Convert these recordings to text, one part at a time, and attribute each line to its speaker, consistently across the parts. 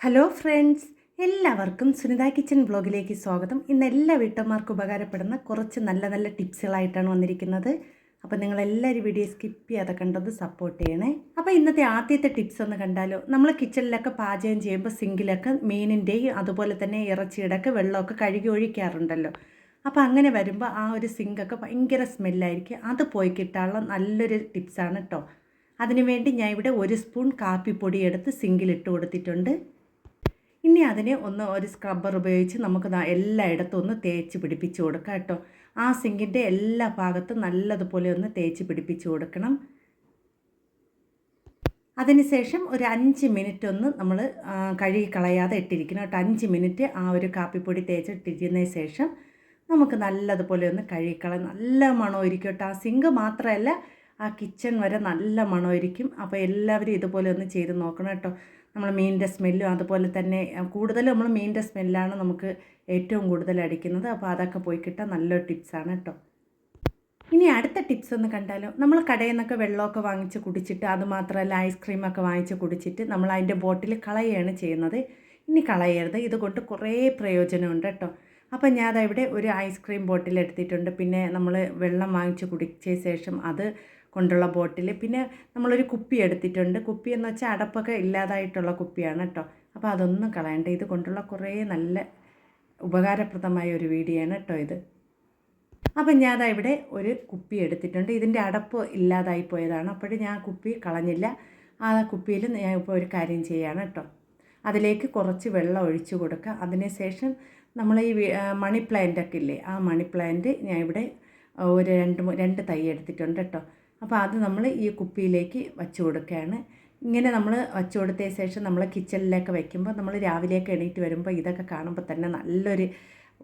Speaker 1: Hello friends, എല്ലാവർക്കും Sunitha kitchen വ്ളോഗിലേക്ക് സ്വാഗതം. ഇന്ന് എല്ലാ വീട്ടമ്മമാർക്കും ഉപകാരപ്പെടുന്ന കുറച്ച് നല്ല നല്ല ടിപ്സുകളായിട്ടാണ് വന്നിരിക്കുന്നത്. അപ്പോൾ നിങ്ങളെല്ലാവരും വീഡിയോ സ്കിപ്പ് ചെയ്യാതെ കണ്ടത് സപ്പോർട്ട് ചെയ്യണേ. അപ്പോൾ ഇന്നത്തെ ആദ്യത്തെ ടിപ്സ് ഒന്ന് കണ്ടാലോ. നമ്മൾ കിച്ചണിലൊക്കെ പാചകം ചെയ്യുമ്പോൾ സിങ്കിലൊക്കെ മീനിൻ്റെയും അതുപോലെ തന്നെ ഇറച്ചിയുടെ ഒക്കെ വെള്ളമൊക്കെ കഴുകി ഒഴിക്കാറുണ്ടല്ലോ. അപ്പോൾ അങ്ങനെ വരുമ്പോൾ ആ ഒരു സിങ്കൊക്കെ ഭയങ്കര സ്മെല്ലായിരിക്കും. അത് പോയി കിട്ടാനുള്ള നല്ലൊരു ടിപ്സാണ് കേട്ടോ. അതിനുവേണ്ടി ഞാൻ ഇവിടെ 1 സ്പൂൺ കാപ്പിപ്പൊടി എടുത്ത് സിങ്കിലിട്ട് കൊടുത്തിട്ടുണ്ട്. ഇനി അതിനെ ഒരു സ്ക്രബ്ബർ ഉപയോഗിച്ച് നമുക്ക് എല്ലായിടത്തും ഒന്ന് തേച്ച് പിടിപ്പിച്ച് കൊടുക്കാം കേട്ടോ. ആ സിങ്കിൻ്റെ എല്ലാ ഭാഗത്തും നല്ലതുപോലെ ഒന്ന് തേച്ച് പിടിപ്പിച്ച് കൊടുക്കണം. അതിനുശേഷം ഒരു 5 മിനിറ്റ് ഒന്ന് നമ്മൾ കഴുകി കളയാതെ ഇട്ടിരിക്കണം കേട്ടോ. 5 മിനിറ്റ് ആ ഒരു കാപ്പിപ്പൊടി തേച്ചിട്ടിരിക്കുന്നതിന് ശേഷം നമുക്ക് നല്ലതുപോലെ ഒന്ന് കഴുകിക്കളയാം. നല്ല മണമായിരിക്കും കേട്ടോ. ആ സിങ്ക് മാത്രമല്ല, ആ കിച്ചൺ വരെ നല്ല മണമായിരിക്കും. അപ്പോൾ എല്ലാവരും ഇതുപോലെ ഒന്ന് ചെയ്ത് നോക്കണം കേട്ടോ. നമ്മൾ മീനിൻ്റെ സ്മെല്ലും അതുപോലെ തന്നെ കൂടുതലും നമ്മൾ മീനിൻ്റെ സ്മെല്ലാണ് നമുക്ക് ഏറ്റവും കൂടുതൽ അടിക്കുന്നത്. അപ്പോൾ അതൊക്കെ പോയി കിട്ടാൻ നല്ലൊരു ടിപ്സാണ് കേട്ടോ. ഇനി അടുത്ത ടിപ്സ് ഒന്ന് കണ്ടാലോ. നമ്മൾ കടയിൽ നിന്നൊക്കെ വെള്ളമൊക്കെ വാങ്ങിച്ച് കുടിച്ചിട്ട്, അതുമാത്രമല്ല ഐസ്ക്രീമൊക്കെ വാങ്ങിച്ച് കുടിച്ചിട്ട് നമ്മൾ അതിൻ്റെ ബോട്ടിൽ കളയുകയാണ് ചെയ്യുന്നത്. ഇനി കളയരുത്. ഇതുകൊണ്ട് കുറേ പ്രയോജനമുണ്ട് കേട്ടോ. അപ്പം ഞാൻ അതവിടെ ഒരു ഐസ്ക്രീം ബോട്ടിൽ എടുത്തിട്ടുണ്ട്. പിന്നെ നമ്മൾ വെള്ളം വാങ്ങിച്ച് കുടിച്ച ശേഷം അത് കൊണ്ടുള്ള ബോട്ടിൽ, പിന്നെ നമ്മളൊരു കുപ്പി എടുത്തിട്ടുണ്ട്. കുപ്പി എന്ന് വെച്ചാൽ അടപ്പൊക്കെ ഇല്ലാതായിട്ടുള്ള കുപ്പിയാണ് കേട്ടോ. അപ്പോൾ അതൊന്നും കളയണ്ട. ഇത് കൊണ്ടുള്ള കുറേ നല്ല ഉപകാരപ്രദമായ ഒരു വീഡിയോ ആണ് കേട്ടോ ഇത്. അപ്പം ഞാൻ ഇവിടെ ഒരു കുപ്പി എടുത്തിട്ടുണ്ട്. ഇതിൻ്റെ അടപ്പ് ഇല്ലാതായി പോയതാണ്. അപ്പോഴും ഞാൻ കുപ്പി കളഞ്ഞില്ല. ആ കുപ്പിയിൽ ഞാൻ ഇപ്പോൾ ഒരു കാര്യം ചെയ്യുകയാണ് കേട്ടോ. അതിലേക്ക് കുറച്ച് വെള്ളം ഒഴിച്ച് കൊടുക്കുക. അതിനുശേഷം നമ്മൾ ഈ മണി പ്ലാന്റൊക്കെ ഇല്ലേ, ആ മണി പ്ലാന്റ് ഞാൻ ഇവിടെ ഒരു രണ്ട് തൈ എടുത്തിട്ടുണ്ട് കേട്ടോ. അപ്പോൾ അത് നമ്മൾ ഈ കുപ്പിയിലേക്ക് വച്ച് കൊടുക്കുകയാണ്. ഇങ്ങനെ നമ്മൾ വച്ച് കൊടുത്തതിന് ശേഷം നമ്മൾ കിച്ചണിലേക്ക് വയ്ക്കുമ്പോൾ, നമ്മൾ രാവിലെയൊക്കെ എണീറ്റ് വരുമ്പോൾ ഇതൊക്കെ കാണുമ്പോൾ തന്നെ നല്ലൊരു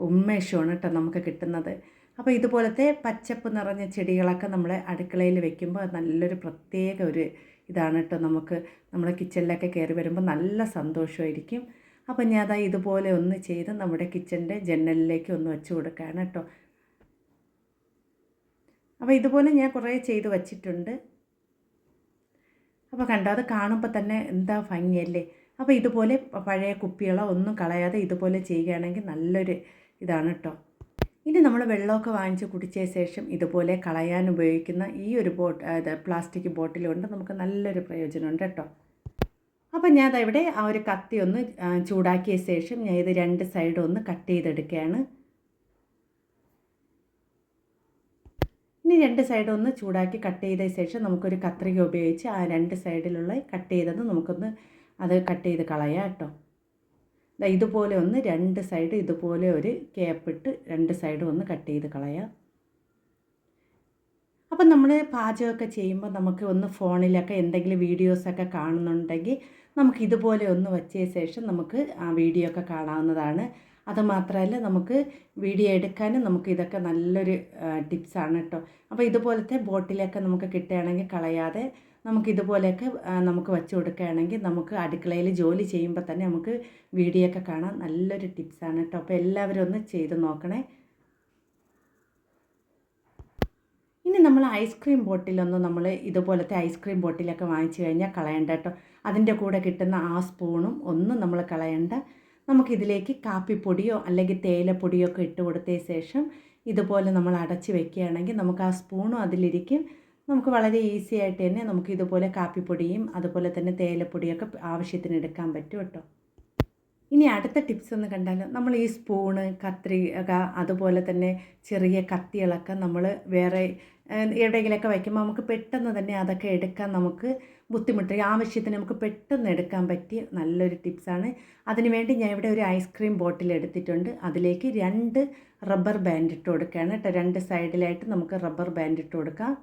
Speaker 1: ഉന്മേഷമാണ് കേട്ടോ നമുക്ക് കിട്ടുന്നത്. അപ്പോൾ ഇതുപോലത്തെ പച്ചപ്പ് നിറഞ്ഞ ചെടികളൊക്കെ നമ്മൾ അടുക്കളയിൽ വെക്കുമ്പോൾ നല്ലൊരു പ്രത്യേക ഒരു ഇതാണ് കേട്ടോ. നമുക്ക് നമ്മുടെ കിച്ചണിലൊക്കെ കയറി വരുമ്പോൾ നല്ല സന്തോഷമായിരിക്കും. അപ്പോൾ ഞാൻ അതാ ഇതുപോലെ ഒന്ന് ചെയ്ത് നമ്മുടെ കിച്ചണിൻ്റെ ജനലിലേക്ക് ഒന്ന് വെച്ച് കൊടുക്കുകയാണ് കേട്ടോ. അപ്പോൾ ഇതുപോലെ ഞാൻ കുറേ ചെയ്ത് വച്ചിട്ടുണ്ട്. അപ്പോൾ കണ്ടോ, അത് കാണുമ്പോൾ തന്നെ എന്താ ഭംഗിയല്ലേ. അപ്പോൾ ഇതുപോലെ പഴയ കുപ്പികളോ ഒന്നും കളയാതെ ഇതുപോലെ ചെയ്യുകയാണെങ്കിൽ നല്ലൊരു ഇതാണ് കേട്ടോ. ഇനി നമ്മൾ വെള്ളമൊക്കെ വാങ്ങിച്ച് കുടിച്ച ശേഷം ഇതുപോലെ കളയാൻ ഉപയോഗിക്കുന്ന ഈ ഒരു പ്ലാസ്റ്റിക് ബോട്ടിൽ കൊണ്ട് നമുക്ക് നല്ലൊരു പ്രയോജനമുണ്ട് കേട്ടോ. അപ്പം ഞാൻ അതവിടെ ആ ഒരു കത്തി ഒന്ന് ചൂടാക്കിയ ശേഷം ഞാൻ ഇത് 2 സൈഡും ഒന്ന് കട്ട് ചെയ്തെടുക്കുകയാണ്. ഇനി 2 സൈഡും ഒന്ന് ചൂടാക്കി കട്ട് ചെയ്ത ശേഷം നമുക്കൊരു കത്രിക ഉപയോഗിച്ച് ആ 2 സൈഡിലുള്ള കട്ട് ചെയ്തത് നമുക്കൊന്ന് അത് കട്ട് ചെയ്ത് കളയാം കേട്ടോ. ഇതുപോലെ ഒന്ന് 2 സൈഡ് ഇതുപോലെ ഒരു ക്യാപ്പിട്ട് 2 സൈഡും ഒന്ന് കട്ട് ചെയ്ത് കളയാം. അപ്പം നമ്മൾ പാചകമൊക്കെ ചെയ്യുമ്പോൾ നമുക്ക് ഒന്ന് ഫോണിലൊക്കെ എന്തെങ്കിലും വീഡിയോസൊക്കെ കാണുന്നുണ്ടെങ്കിൽ നമുക്ക് ഇതുപോലെ ഒന്ന് വച്ച ശേഷം നമുക്ക് ആ വീഡിയോ ഒക്കെ കാണാവുന്നതാണ്. അതുമാത്രമല്ല, നമുക്ക് വീഡിയോ എടുക്കാനും നമുക്ക് ഇതൊക്കെ നല്ലൊരു ടിപ്സാണ് കേട്ടോ. അപ്പോൾ ഇതുപോലത്തെ ബോട്ടിലൊക്കെ നമുക്ക് കിട്ടുകയാണെങ്കിൽ കളയാതെ നമുക്കിതുപോലെയൊക്കെ നമുക്ക് വച്ച് കൊടുക്കുകയാണെങ്കിൽ നമുക്ക് അടുക്കളയിൽ ജോലി ചെയ്യുമ്പോൾ തന്നെ നമുക്ക് വീഡിയോ ഒക്കെ കാണാൻ നല്ലൊരു ടിപ്സാണ് കേട്ടോ. അപ്പോൾ എല്ലാവരും ഒന്ന് ചെയ്ത് നോക്കണേ. ഇനി നമ്മൾ ഐസ്ക്രീം ബോട്ടിലൊന്നും നമ്മൾ ഇതുപോലത്തെ ഐസ്ക്രീം ബോട്ടിലൊക്കെ വാങ്ങിച്ചു കഴിഞ്ഞാൽ കളയണ്ട കേട്ടോ. അതിൻ്റെ കൂടെ കിട്ടുന്ന ആ സ്പൂണും ഒന്നും നമ്മൾ കളയണ്ട. നമുക്കിതിലേക്ക് കാപ്പിപ്പൊടിയോ അല്ലെങ്കിൽ തേയിലപ്പൊടിയോ ഒക്കെ ഇട്ട് കൊടുത്തതിന് ശേഷം ഇതുപോലെ നമ്മൾ അടച്ച് വെക്കുകയാണെങ്കിൽ നമുക്ക് ആ സ്പൂണും അതിലിരിക്കും. നമുക്ക് വളരെ ഈസി ആയിട്ട് തന്നെ നമുക്ക് ഇതുപോലെ കാപ്പിപ്പൊടിയും അതുപോലെ തന്നെ തേയിലപ്പൊടിയൊക്കെ ആവശ്യത്തിന് എടുക്കാൻ പറ്റും കേട്ടോ. ഇനി അടുത്ത ടിപ്സ് ഒന്ന് കണ്ടാലോ. നമ്മൾ ഈ സ്പൂണ്, കത്രിക, അതുപോലെ തന്നെ ചെറിയ കത്തികളൊക്കെ നമ്മൾ വേറെ എവിടെയെങ്കിലുമൊക്കെ വയ്ക്കുമ്പോൾ നമുക്ക് പെട്ടെന്ന് തന്നെ അതൊക്കെ എടുക്കാൻ നമുക്ക് ബുദ്ധിമുട്ട്, ആവശ്യത്തിന് നമുക്ക് പെട്ടെന്ന് എടുക്കാൻ പറ്റിയ നല്ലൊരു ടിപ്സാണ്. അതിനുവേണ്ടി ഞാൻ ഇവിടെ ഒരു ഐസ്ക്രീം ബോട്ടിൽ എടുത്തിട്ടുണ്ട്. അതിലേക്ക് 2 റബ്ബർ ബാൻഡ് ഇട്ട് കൊടുക്കുകയാണ് കേട്ടോ. 2 സൈഡിലായിട്ട് നമുക്ക് റബ്ബർ ബാൻഡ് ഇട്ട് കൊടുക്കാം.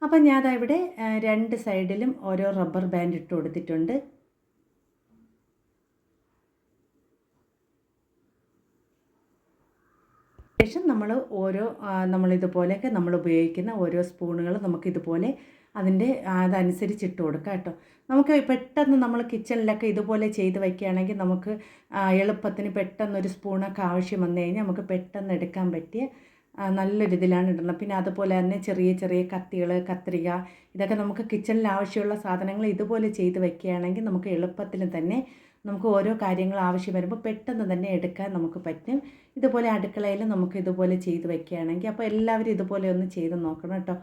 Speaker 1: അപ്പം ഞാൻ ഇവിടെ 2 സൈഡിലും ഓരോ റബ്ബർ ബാൻഡ് ഇട്ട് കൊടുത്തിട്ടുണ്ട്. ശേഷം നമ്മളിതുപോലെയൊക്കെ നമ്മൾ ഉപയോഗിക്കുന്ന ഓരോ സ്പൂണുകൾ നമുക്കിതുപോലെ അതനുസരിച്ച് ഇട്ട് കൊടുക്കാം കേട്ടോ. നമുക്ക് പെട്ടെന്ന് നമ്മൾ കിച്ചണിലൊക്കെ ഇതുപോലെ ചെയ്ത് വയ്ക്കുകയാണെങ്കിൽ നമുക്ക് എളുപ്പത്തിന് പെട്ടെന്നൊരു സ്പൂണൊക്കെ ആവശ്യം വന്നു കഴിഞ്ഞാൽ നമുക്ക് പെട്ടെന്ന് എടുക്കാൻ പറ്റിയ നല്ലൊരു ഇതിലാണ് ഇടുന്നത്. പിന്നെ അതുപോലെ തന്നെ ചെറിയ ചെറിയ കത്തികൾ, കത്രിക, ഇതൊക്കെ നമുക്ക് കിച്ചണിൽ ആവശ്യമുള്ള സാധനങ്ങൾ ഇതുപോലെ ചെയ്ത് വെക്കുകയാണെങ്കിൽ നമുക്ക് എളുപ്പത്തിൽ തന്നെ നമുക്ക് ഓരോ കാര്യങ്ങൾ ആവശ്യം വരുമ്പോൾ പെട്ടെന്ന് തന്നെ എടുക്കാൻ നമുക്ക് പറ്റും. ഇതുപോലെ അടുക്കളയിൽ നമുക്ക് ഇതുപോലെ ചെയ്ത് വെക്കുകയാണെങ്കിൽ അപ്പോൾ എല്ലാവരും ഇതുപോലെ ഒന്ന് ചെയ്ത് നോക്കണം കേട്ടോ.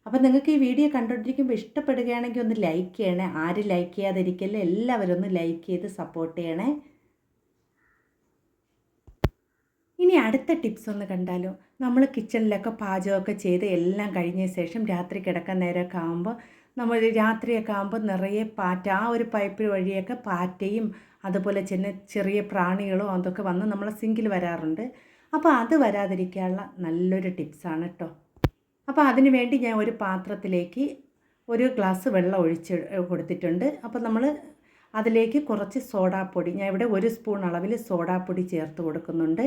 Speaker 1: അപ്പോൾ നിങ്ങൾക്ക് ഈ വീഡിയോ കണ്ടുകൊണ്ടിരിക്കുമ്പോൾ ഇഷ്ടപ്പെടുകയാണെങ്കിൽ ഒന്ന് ലൈക്ക് ചെയ്യണേ. ആരും ലൈക്ക് ചെയ്യാതിരിക്കല്ലേ, എല്ലാവരും ഒന്ന് ലൈക്ക് ചെയ്ത് സപ്പോർട്ട് ചെയ്യണേ. ഇനി അടുത്ത ടിപ്സ് ഒന്ന് കണ്ടാലോ. നമ്മൾ കിച്ചണിലൊക്കെ പാചകമൊക്കെ ചെയ്ത് എല്ലാം കഴിഞ്ഞ ശേഷം രാത്രി കിടക്കാൻ നേരമൊക്കെ ആകുമ്പോൾ നമ്മൾ രാത്രിയൊക്കെ ആകുമ്പോൾ നിറയെ പാറ്റ, ആ ഒരു പൈപ്പ് വഴിയൊക്കെ പാറ്റയും അതുപോലെ ചെറിയ പ്രാണികളും അതൊക്കെ വന്ന് നമ്മളെ സിങ്കിൽ വരാറുണ്ട്. അപ്പോൾ അത് വരാതിരിക്കാനുള്ള നല്ലൊരു ടിപ്സാണ് കേട്ടോ. അപ്പോൾ അതിന് വേണ്ടി ഞാൻ ഒരു പാത്രത്തിലേക്ക് ഒരു ഗ്ലാസ് വെള്ളം ഒഴിച്ച് കൊടുത്തിട്ടുണ്ട്. അപ്പോൾ നമ്മൾ അതിലേക്ക് കുറച്ച് സോഡാപ്പൊടി, ഞാൻ ഇവിടെ 1 സ്പൂൺ അളവിൽ സോഡാപ്പൊടി ചേർത്ത് കൊടുക്കുന്നുണ്ട്.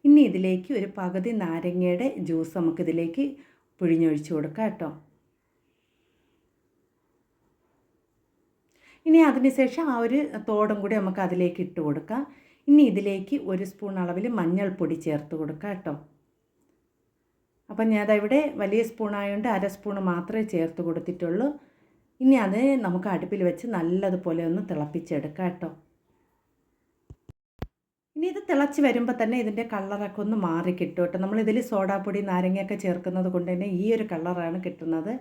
Speaker 1: ഇനി ഇതിലേക്ക് ഒരു പകുതി നാരങ്ങയുടെ ജ്യൂസ് നമുക്കിതിലേക്ക് പിഴിഞ്ഞൊഴിച്ച് കൊടുക്കാം കേട്ടോ. ഇനി അതിനുശേഷം ആ ഒരു തോടും കൂടി നമുക്ക് അതിലേക്ക് ഇട്ട് കൊടുക്കാം. ഇനി ഇതിലേക്ക് 1 സ്പൂൺ അളവിൽ മഞ്ഞൾപ്പൊടി ചേർത്ത് കൊടുക്കാം കേട്ടോ. അപ്പം ഞാൻ ഇവിടെ വലിയ സ്പൂണായതുകൊണ്ട് 1/2 സ്പൂൺ മാത്രമേ ചേർത്ത് കൊടുത്തിട്ടുള്ളൂ. ഇനി അത് നമുക്ക് അടുപ്പിൽ വെച്ച് നല്ലതുപോലെ ഒന്ന് തിളപ്പിച്ചെടുക്കാം കേട്ടോ. ഇനി ഇത് തിളച്ച് വരുമ്പോൾ തന്നെ ഇതിൻ്റെ കളറൊക്കെ ഒന്ന് മാറി കിട്ടും കേട്ടോ. നമ്മളിതിൽ സോഡാപ്പൊടി നാരങ്ങയൊക്കെ ചേർക്കുന്നത് കൊണ്ട് തന്നെ ഈ ഒരു കളറാണ് കിട്ടുന്നത്.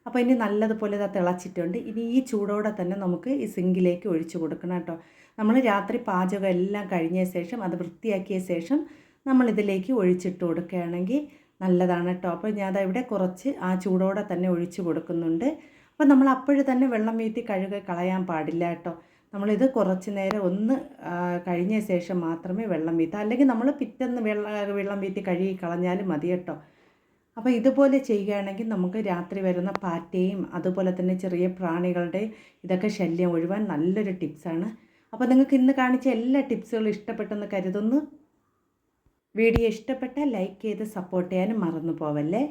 Speaker 1: അപ്പോൾ ഇനി നല്ലതുപോലെ ഇത് തിളച്ചിട്ടുണ്ട്. ഇനി ഈ ചൂടോടെ തന്നെ നമുക്ക് ഈ സിങ്കിലേക്ക് ഒഴിച്ച് കൊടുക്കണം കേട്ടോ. നമ്മൾ രാത്രി പാചകം എല്ലാം കഴിഞ്ഞ ശേഷം അത് വൃത്തിയാക്കിയ ശേഷം നമ്മളിതിലേക്ക് ഒഴിച്ചിട്ട് കൊടുക്കുകയാണെങ്കിൽ നല്ലതാണ് കേട്ടോ. അപ്പോൾ ഞാൻ ഇവിടെ കുറച്ച് ആ ചൂടോടെ തന്നെ ഒഴിച്ച് കൊടുക്കുന്നുണ്ട്. അപ്പോൾ നമ്മൾ അപ്പോഴും തന്നെ വെള്ളം വീഴ്ത്തി കളയാൻ പാടില്ല കേട്ടോ. നമ്മളിത് കുറച്ച് നേരം ഒന്ന് കഴിഞ്ഞ ശേഷം മാത്രമേ വെള്ളം വീഴ്ത്താം, അല്ലെങ്കിൽ നമ്മൾ പിറ്റേന്ന് വെള്ളം വീഴ്ത്തി കഴുകി കളഞ്ഞാലും മതി കേട്ടോ. അപ്പോൾ ഇതുപോലെ ചെയ്യുകയാണെങ്കിൽ നമുക്ക് രാത്രി വരുന്ന പാറ്റയും അതുപോലെ തന്നെ ചെറിയ പ്രാണികളുടെ ഇതൊക്കെ ശല്യം ഒഴിവാൻ നല്ലൊരു ടിപ്സാണ്. അപ്പോൾ നിങ്ങൾക്ക് ഇന്ന് കാണിച്ച എല്ലാ ടിപ്സുകളും ഇഷ്ടപ്പെട്ടെന്ന് കരുതുന്നു. വീഡിയോ ഇഷ്ടപ്പെട്ടാൽ ലൈക്ക് ചെയ്ത് സപ്പോർട്ട് ചെയ്യാനും മറന്നു പോവല്ലേ.